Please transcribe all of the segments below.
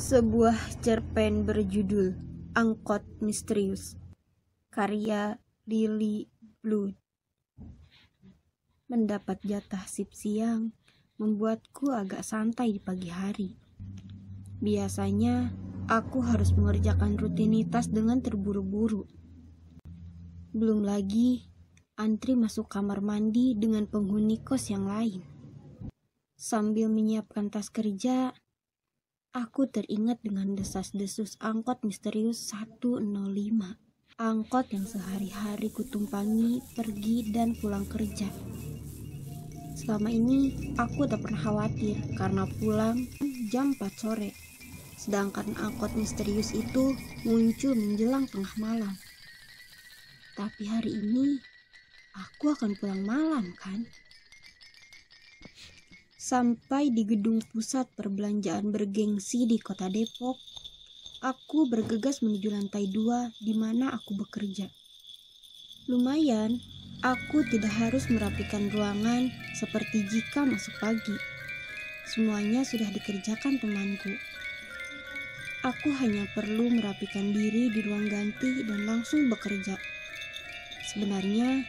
Sebuah cerpen berjudul Angkot Misterius, karya Lily Blood. Mendapat jatah sip siang membuatku agak santai di pagi hari. Biasanya aku harus mengerjakan rutinitas dengan terburu-buru. Belum lagi antri masuk kamar mandi dengan penghuni kos yang lain. Sambil menyiapkan tas kerja, aku teringat dengan desas-desus angkot misterius 105. Angkot yang sehari-hari kutumpangi pergi dan pulang kerja. Selama ini aku tak pernah khawatir karena pulang jam 4 sore. Sedangkan angkot misterius itu muncul menjelang tengah malam. Tapi hari ini aku akan pulang malam kan? Sampai di gedung pusat perbelanjaan bergengsi di kota Depok, aku bergegas menuju lantai 2 di mana aku bekerja. Lumayan, aku tidak harus merapikan ruangan seperti jika masuk pagi. Semuanya sudah dikerjakan temanku. Aku hanya perlu merapikan diri di ruang ganti dan langsung bekerja. Sebenarnya,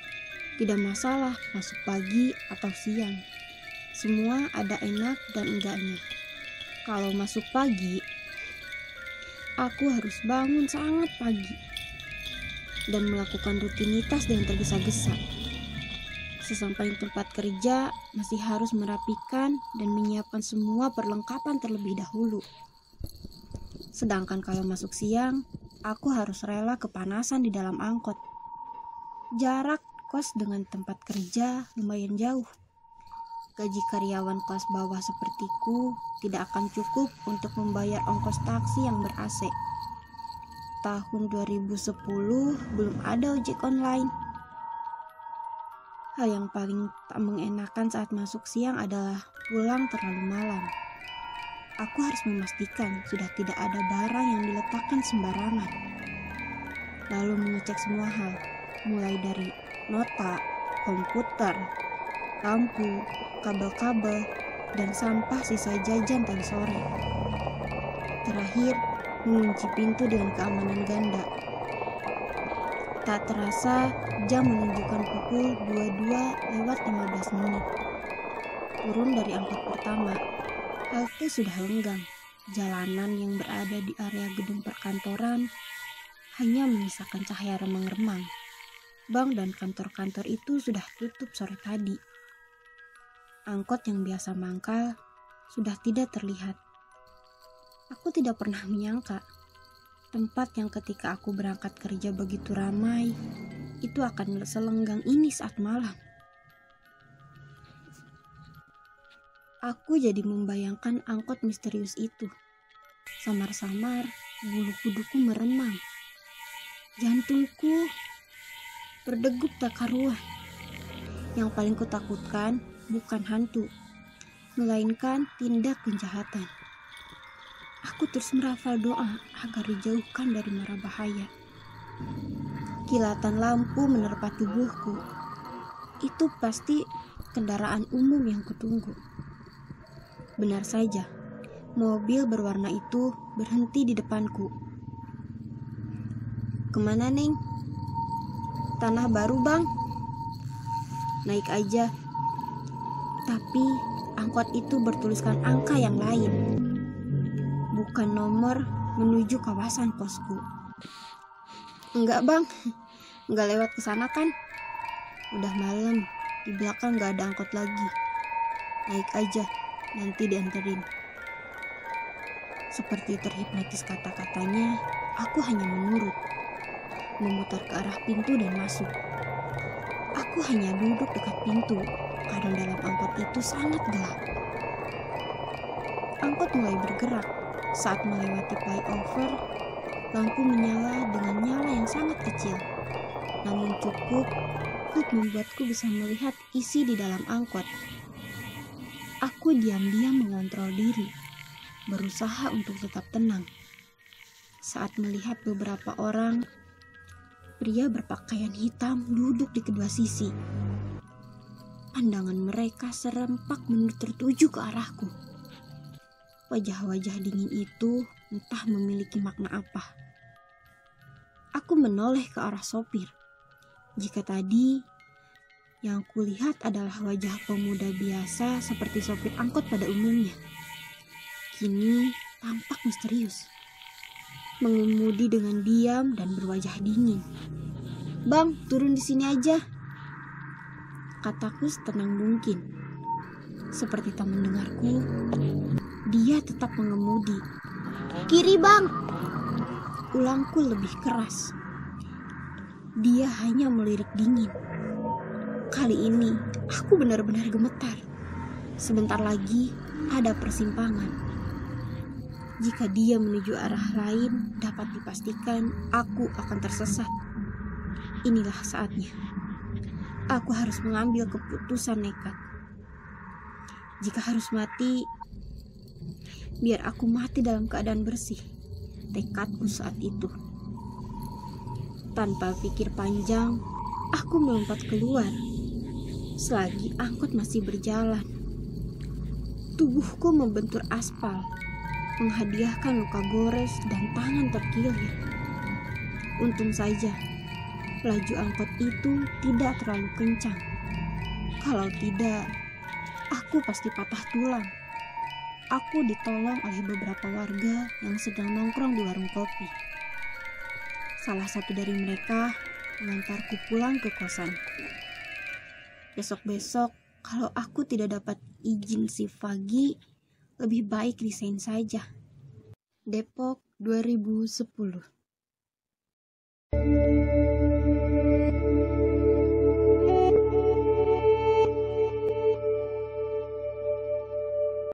tidak masalah masuk pagi atau siang. Semua ada enak dan enggaknya. Kalau masuk pagi, aku harus bangun sangat pagi dan melakukan rutinitas dengan tergesa-gesa. Sesampai di tempat kerja, masih harus merapikan dan menyiapkan semua perlengkapan terlebih dahulu. Sedangkan kalau masuk siang, aku harus rela kepanasan di dalam angkot. Jarak kos dengan tempat kerja lumayan jauh. Gaji karyawan kelas bawah sepertiku tidak akan cukup untuk membayar ongkos taksi yang ber-AC. Tahun 2010 belum ada ojek online. Hal yang paling tak mengenakan saat masuk siang adalah pulang terlalu malam. Aku harus memastikan sudah tidak ada barang yang diletakkan sembarangan. Lalu mengecek semua hal, mulai dari nota, komputer, lampu, kabel-kabel, dan sampah sisa jajan tadi sore. Terakhir, mengunci pintu dengan keamanan ganda. Tak terasa, jam menunjukkan pukul 22:15. Turun dari angkot pertama, halte sudah lenggang. Jalanan yang berada di area gedung perkantoran hanya menyisakan cahaya remang-remang. Bank dan kantor-kantor itu sudah tutup sore tadi. Angkot yang biasa mangkal sudah tidak terlihat. Aku tidak pernah menyangka tempat yang ketika aku berangkat kerja begitu ramai itu akan selenggang ini saat malam. Aku jadi membayangkan angkot misterius itu. Samar-samar bulu kuduku meremang. Jantungku berdegup tak karuan. Yang paling kutakutkan bukan hantu, melainkan tindak kejahatan. Aku terus merafal doa agar dijauhkan dari mara bahaya. Kilatan lampu menerpa tubuhku. Itu pasti kendaraan umum yang kutunggu. Benar saja, mobil berwarna itu berhenti di depanku. Kemana, Neng? Tanah baru, Bang. Naik aja. Tapi angkot itu bertuliskan angka yang lain. Bukan nomor menuju kawasan kosku. Enggak, Bang. Enggak lewat ke sana kan? Udah malam, di belakang enggak ada angkot lagi. Naik aja, nanti dianterin. Seperti terhipnotis kata-katanya, aku hanya menurut. Memutar ke arah pintu dan masuk. Aku hanya duduk dekat pintu karena dalam angkot itu sangat gelap. Angkot mulai bergerak. Saat melewati flyover, lampu menyala dengan nyala yang sangat kecil. Namun cukup untuk membuatku bisa melihat isi di dalam angkot. Aku diam-diam mengontrol diri, berusaha untuk tetap tenang. Saat melihat beberapa orang, pria berpakaian hitam duduk di kedua sisi. Pandangan mereka serempak tertuju ke arahku. Wajah-wajah dingin itu entah memiliki makna apa. Aku menoleh ke arah sopir. Jika tadi yang kulihat adalah wajah pemuda biasa seperti sopir angkot pada umumnya, kini tampak misterius. Mengemudi dengan diam dan berwajah dingin. "Bang, turun di sini aja," kataku setenang mungkin. Seperti tak mendengarku, dia tetap mengemudi. "Kiri, Bang," ulangku lebih keras. Dia hanya melirik dingin. Kali ini aku benar-benar gemetar. Sebentar lagi ada persimpangan. Jika dia menuju arah lain, dapat dipastikan aku akan tersesat. Inilah saatnya. Aku harus mengambil keputusan nekat. Jika harus mati, biar aku mati dalam keadaan bersih. Tekadku saat itu. Tanpa pikir panjang, aku melompat keluar. Selagi angkot masih berjalan, tubuhku membentur aspal, menghadiahkan luka gores dan tangan terkilir. Untung saja, laju angkot itu tidak terlalu kencang. Kalau tidak, aku pasti patah tulang. Aku ditolong oleh beberapa warga yang sedang nongkrong di warung kopi. Salah satu dari mereka mengantarku pulang ke kosanku. Besok-besok, kalau aku tidak dapat izin si Fagi, lebih baik resign saja. Depok 2010.